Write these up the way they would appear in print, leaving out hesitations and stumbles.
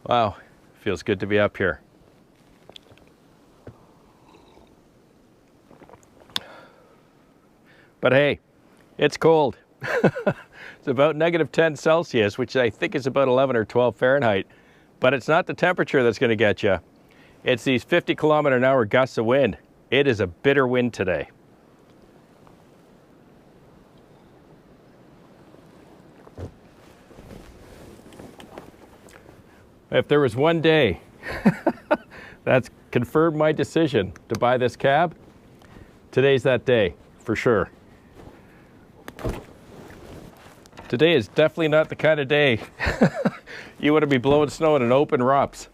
Wow, feels good to be up here. But hey, it's cold. It's about -10 Celsius, which I think is about 11 or 12 Fahrenheit. But it's not the temperature that's going to get you. It's these 50-kilometer-an-hour gusts of wind. It is a bitter wind today. If there was one day that's confirmed my decision to buy this cab, today's that day, for sure. Today is definitely not the kind of day you want to be blowing snow in an open ROPS.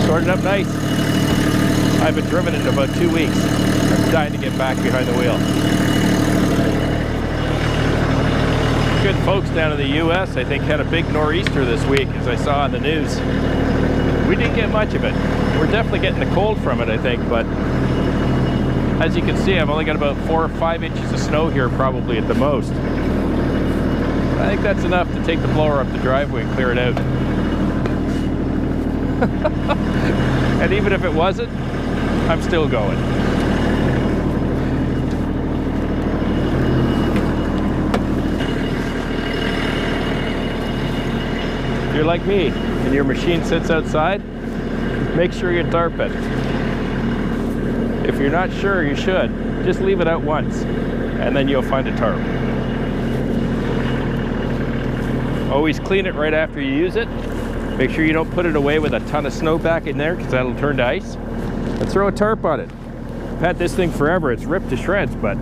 Sorted up nice. I haven't driven it in about 2 weeks. I'm dying to get back behind the wheel. Good folks down in the US, I think, had a big nor'easter this week, as I saw on the news. We didn't get much of it. We're definitely getting the cold from it, I think, but as you can see, I've only got about 4 or 5 inches of snow here, probably at the most. I think that's enough to take the blower up the driveway and clear it out. And even if it wasn't, I'm still going. If you're like me and your machine sits outside, make sure you tarp it. If you're not sure, you should. Just leave it out once, and then you'll find a tarp. Always clean it right after you use it. Make sure you don't put it away with a ton of snow back in there, because that'll turn to ice. And throw a tarp on it. I've had this thing forever. It's ripped to shreds, but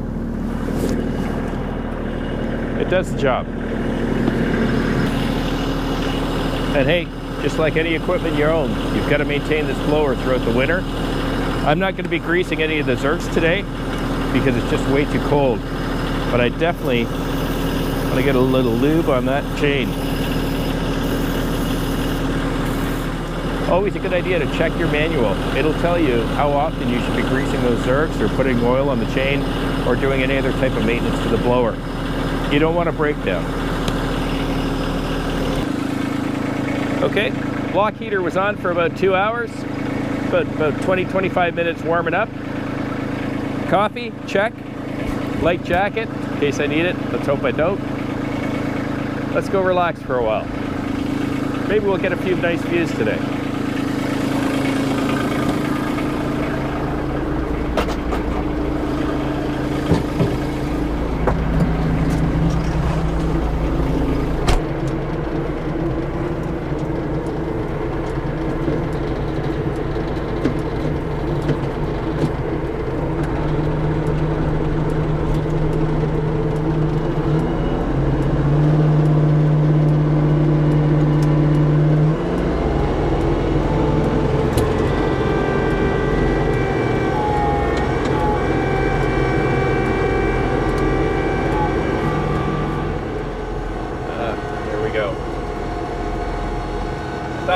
it does the job. And hey, just like any equipment you own, you've got to maintain this blower throughout the winter. I'm not going to be greasing any of the zerks today because it's just way too cold. But I definitely want to get a little lube on that chain. Always a good idea to check your manual. It'll tell you how often you should be greasing those zerks or putting oil on the chain or doing any other type of maintenance to the blower. You don't want a breakdown. Okay, block heater was on for about 2 hours, about 20-25 minutes warming up. Coffee, check. Light jacket, in case I need it. Let's hope I don't. Let's go relax for a while. Maybe we'll get a few nice views today.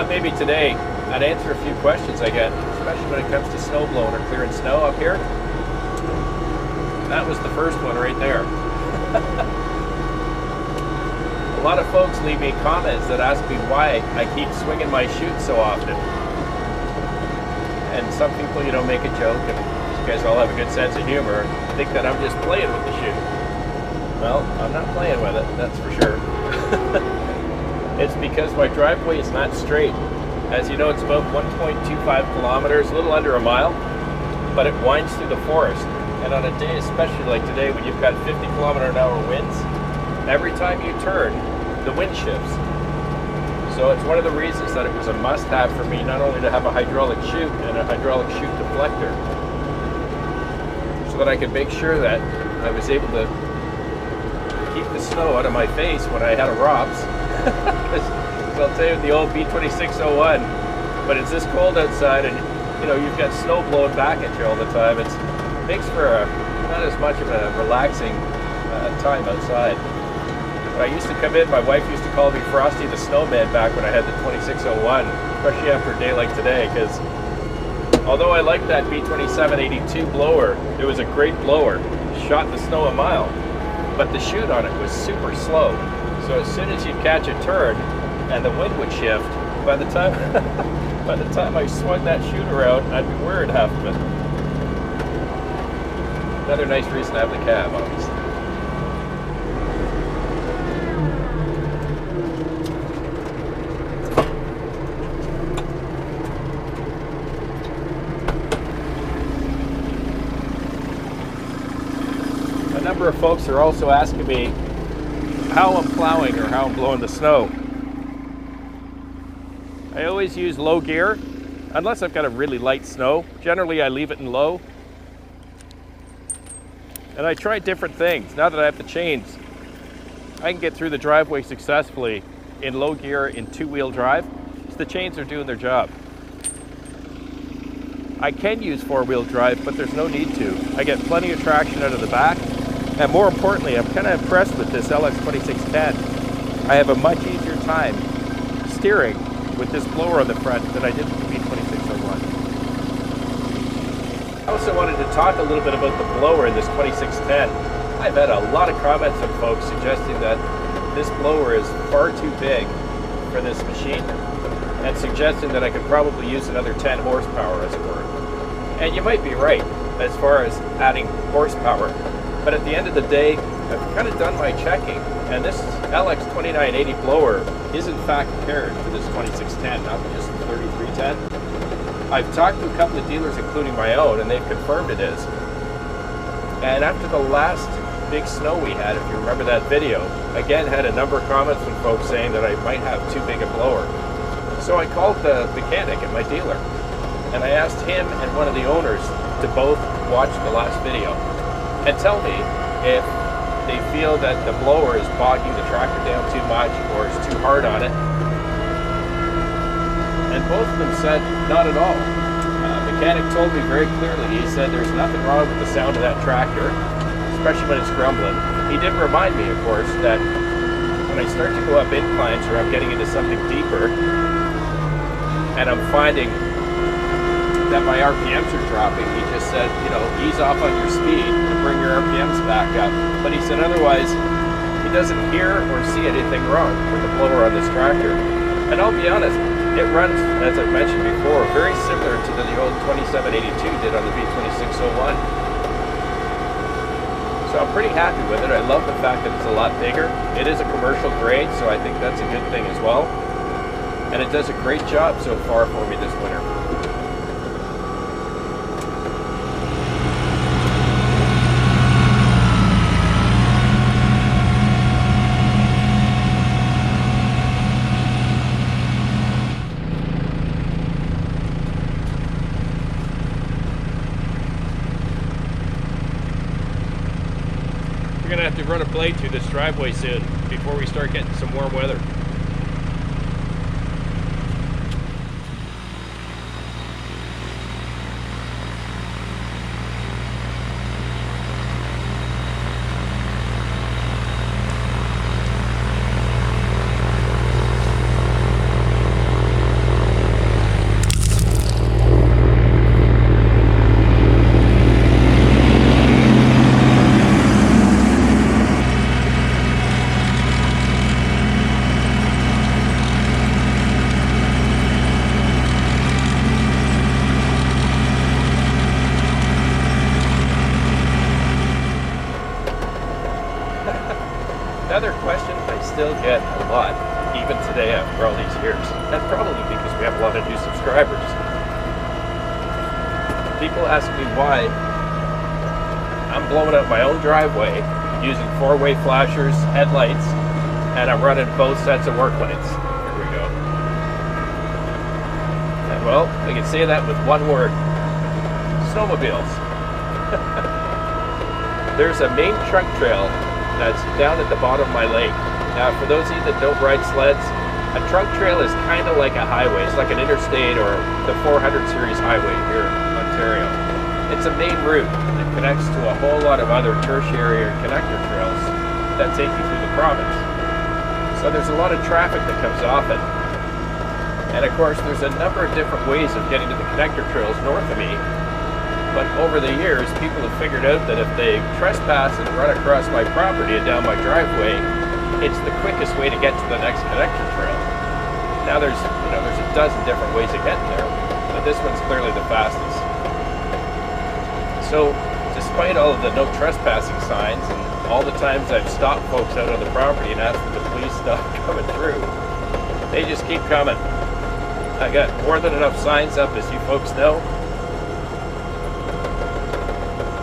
Maybe today I'd answer a few questions I get, especially when it comes to snow blowing or clearing snow up here. That was the first one right there. A lot of folks leave me comments that ask me why I keep swinging my chute so often. And some people, you know, make a joke, and you guys all have a good sense of humor, and think that I'm just playing with the chute. Well, I'm not playing with it, that's for sure. It's because my driveway is not straight. As you know, it's about 1.25 kilometers, a little under a mile, but it winds through the forest. And on a day, especially like today, when you've got 50-kilometer-an-hour winds, every time you turn, the wind shifts. So it's one of the reasons that it was a must-have for me, not only to have a hydraulic chute and a hydraulic chute deflector, so that I could make sure that I was able to keep the snow out of my face when I had a ROPS. I'll tell you, the old B2601, but it's this cold outside, and you know, you've got snow blowing back at you all the time. It makes for not as much of a relaxing time outside. When I used to come in, my wife used to call me Frosty the Snowman back when I had the 2601, especially after a day like today, because although I liked that B2782 blower, it was a great blower, shot the snow a mile, but the chute on it was super slow. So as soon as you'd catch a turn and the wind would shift, by the time I swung that chute around, I'd be wearing half of it. Another nice reason to have the cab, obviously. A number of folks are also asking me how I'm plowing or how I'm blowing the snow. I always use low gear, unless I've got a really light snow. Generally, I leave it in low. And I try different things. Now that I have the chains, I can get through the driveway successfully in low gear in two-wheel drive. So the chains are doing their job. I can use four-wheel drive, but there's no need to. I get plenty of traction out of the back. And more importantly, I'm kind of impressed with this LX2610. I have a much easier time steering with this blower on the front than I did with the B2601. I also wanted to talk a little bit about the blower in this 2610. I've had a lot of comments from folks suggesting that this blower is far too big for this machine and suggesting that I could probably use another 10 horsepower, as it were. And you might be right as far as adding horsepower. But at the end of the day, I've kind of done my checking, and this LX2980 blower is in fact paired for this 2610, not just the 3310. I've talked to a couple of dealers, including my own, and they've confirmed it is. And after the last big snow we had, if you remember that video, again had a number of comments from folks saying that I might have too big a blower. So I called the mechanic at my dealer, and I asked him and one of the owners to both watch the last video and tell me if they feel that the blower is bogging the tractor down too much or is too hard on it. And both of them said not at all. The mechanic told me very clearly, he said there's nothing wrong with the sound of that tractor, especially when it's grumbling. He did remind me, of course, that when I start to go up inclines or I'm getting into something deeper and I'm finding that my RPMs are dropping, he just said, you know, ease off on your speed and bring your RPMs back up. But he said otherwise, he doesn't hear or see anything wrong with the blower on this tractor. And I'll be honest, it runs, as I've mentioned before, very similar to the old 2782 did on the B2601. So I'm pretty happy with it. I love the fact that it's a lot bigger. It is a commercial grade, so I think that's a good thing as well. And it does a great job so far for me this winter. We're gonna have to run a blade through this driveway soon before we start getting some warm weather. Another question I still get a lot, even today after all these years, and probably because we have a lot of new subscribers. People ask me why I'm blowing up my own driveway using four-way flashers, headlights, and I'm running both sets of work lights. Here we go. And well, I can say that with one word: snowmobiles. There's a main trunk trail that's down at the bottom of my lake. Now, for those of you that don't ride sleds, a trunk trail is kind of like a highway. It's like an interstate or the 400 series highway here in Ontario. It's a main route that connects to a whole lot of other tertiary or connector trails that take you through the province. So there's a lot of traffic that comes off it. And of course, there's a number of different ways of getting to the connector trails north of me. But over the years, people have figured out that if they trespass and run across my property and down my driveway, it's the quickest way to get to the next connector trail. Now there's a dozen different ways of getting there, but this one's clearly the fastest. So, despite all of the no trespassing signs and all the times I've stopped folks out on the property and asked that the police stop coming through, they just keep coming. I got more than enough signs up, as you folks know.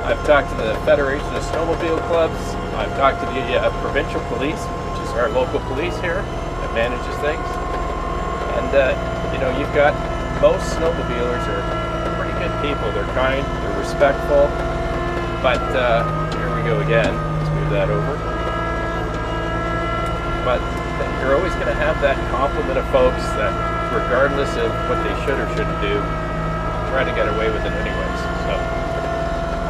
I've talked to the Federation of Snowmobile Clubs. I've talked to the provincial police, which is our local police here that manages things. And you've got most snowmobilers are pretty good people. They're kind, they're respectful. But here we go again. Let's move that over. But you're always going to have that complement of folks that, regardless of what they should or shouldn't do, try to get away with it anyways. So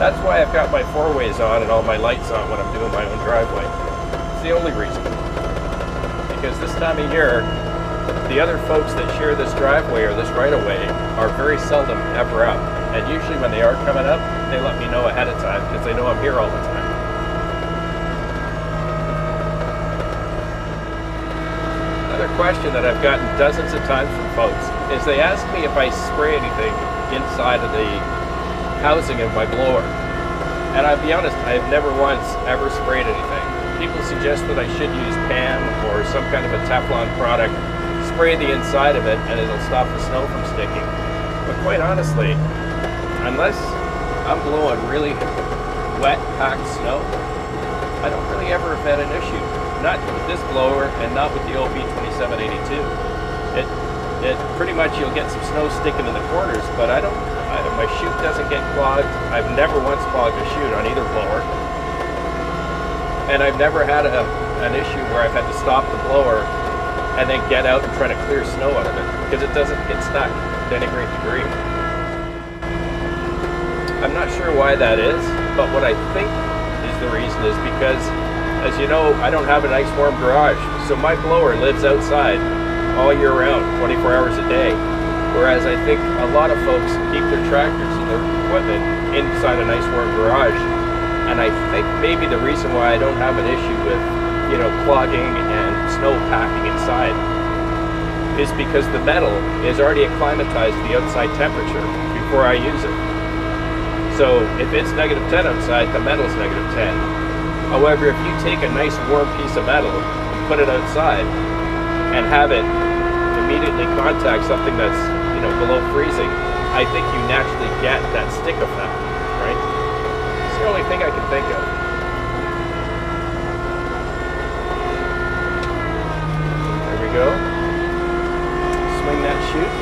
that's why I've got my four-ways on and all my lights on when I'm doing my own driveway. It's the only reason. Because this time of year, the other folks that share this driveway or this right-of-way are very seldom ever up. And usually when they are coming up, they let me know ahead of time because they know I'm here all the time. Another question that I've gotten dozens of times from folks is they ask me if I spray anything inside of the housing of my blower. And I'll be honest, I've never once ever sprayed anything. People suggest that I should use PAM or some kind of a Teflon product, spray the inside of it, and it'll stop the snow from sticking. But quite honestly, unless I'm blowing really wet, packed snow, I don't really ever have had an issue. Not with this blower and not with the LX2980 Snow. It pretty much, you'll get some snow sticking in the corners, but my chute doesn't get clogged. I've never once clogged a chute on either blower. And I've never had an issue where I've had to stop the blower and then get out and try to clear snow out of it, because it doesn't get stuck to any great degree. I'm not sure why that is, but what I think is the reason is because, as you know, I don't have a nice warm garage, so my blower lives outside all year round, 24 hours a day. Whereas I think a lot of folks keep their tractors and their equipment inside a nice warm garage. And I think maybe the reason why I don't have an issue with, clogging and snow packing inside is because the metal is already acclimatized to the outside temperature before I use it. So if it's -10 outside, the metal's -10. However, if you take a nice warm piece of metal and put it outside and have it immediately contact something that's below freezing, I think you naturally get that stick effect, right? It's the only thing I can think of. There we go. Swing that chute.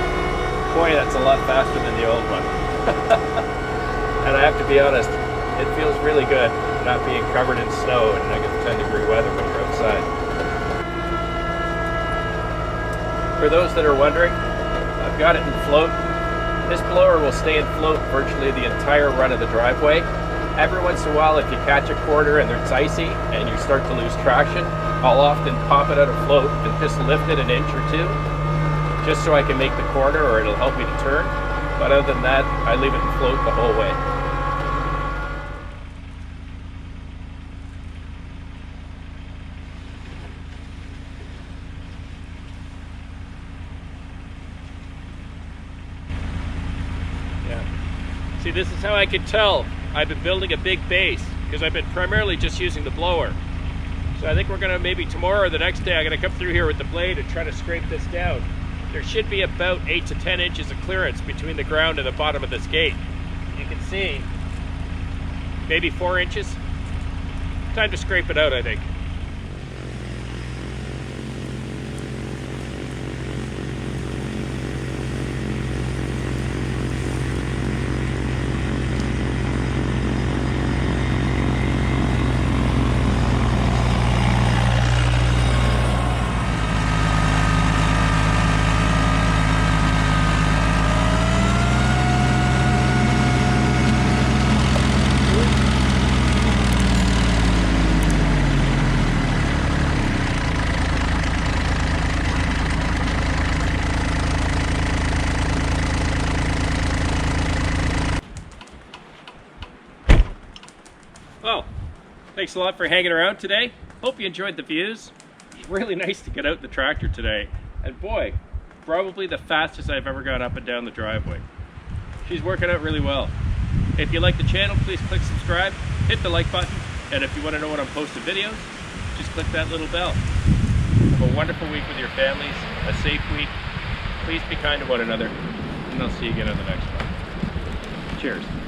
Boy, that's a lot faster than the old one. And I have to be honest, it feels really good not being covered in snow and -10-degree weather when you're outside. For those that are wondering, I've got it in float. This blower will stay in float virtually the entire run of the driveway. Every once in a while, if you catch a corner and it's icy and you start to lose traction, I'll often pop it out of float and just lift it an inch or two, just so I can make the corner or it'll help me to turn. But other than that, I leave it in float the whole way. See, this is how I can tell I've been building a big base, because I've been primarily just using the blower. So I think we're gonna, maybe tomorrow or the next day, I'm gonna come through here with the blade and try to scrape this down. There should be about 8 to 10 inches of clearance between the ground and the bottom of this gate. You can see maybe 4 inches. Time to scrape it out, I think. Thanks a lot for hanging around today. Hope you enjoyed the views. It's really nice to get out the tractor today. And boy, probably the fastest I've ever gone up and down the driveway. She's working out really well. If you like the channel, please click subscribe, hit the like button, and if you want to know when I'm posting videos, just click that little bell. Have a wonderful week with your families, a safe week. Please be kind to one another, and I'll see you again on the next one. Cheers.